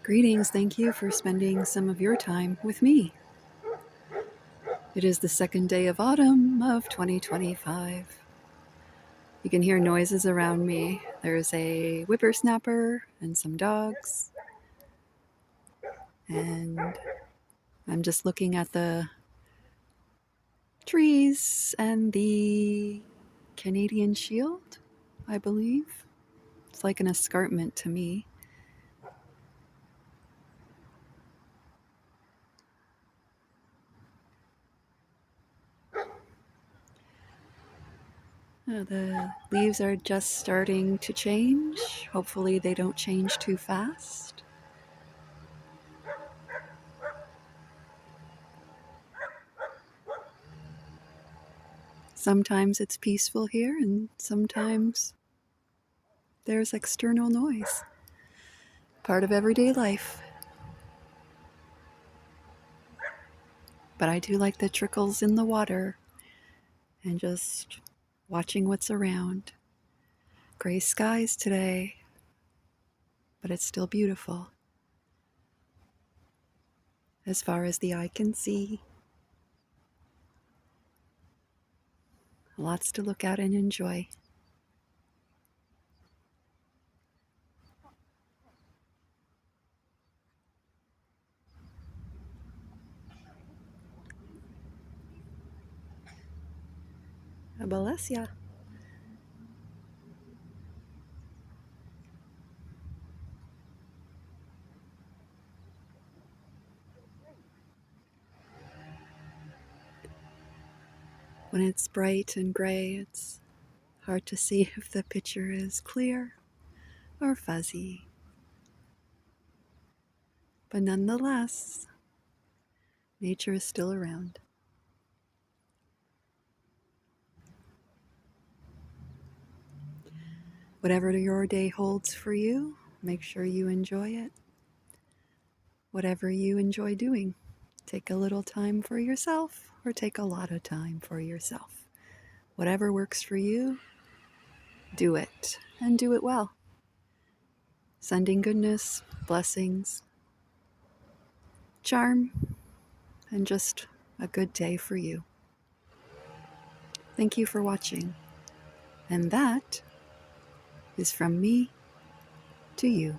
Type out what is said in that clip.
Greetings, thank you for spending some of your time with me. It is the second day of autumn of 2025. You can hear noises around me. There's a whippersnapper and some dogs. And I'm just looking at the trees and the Canadian Shield, I believe. It's like an escarpment to me. The leaves are just starting to change. Hopefully they don't change too fast. Sometimes it's peaceful here, and sometimes there's external noise. Part of everyday life. But I do like the trickles in the water and just watching what's around. Gray skies today, but it's still beautiful. As far as the eye can see. Lots to look at and enjoy. Abelesia. When it's bright and gray, it's hard to see if the picture is clear or fuzzy. But nonetheless, nature is still around. Whatever your day holds for you, make sure you enjoy it. Whatever you enjoy doing, take a little time for yourself or take a lot of time for yourself. Whatever works for you, do it and do it well. Sending goodness, blessings, charm, and just a good day for you. Thank you for watching. And that is from me to you.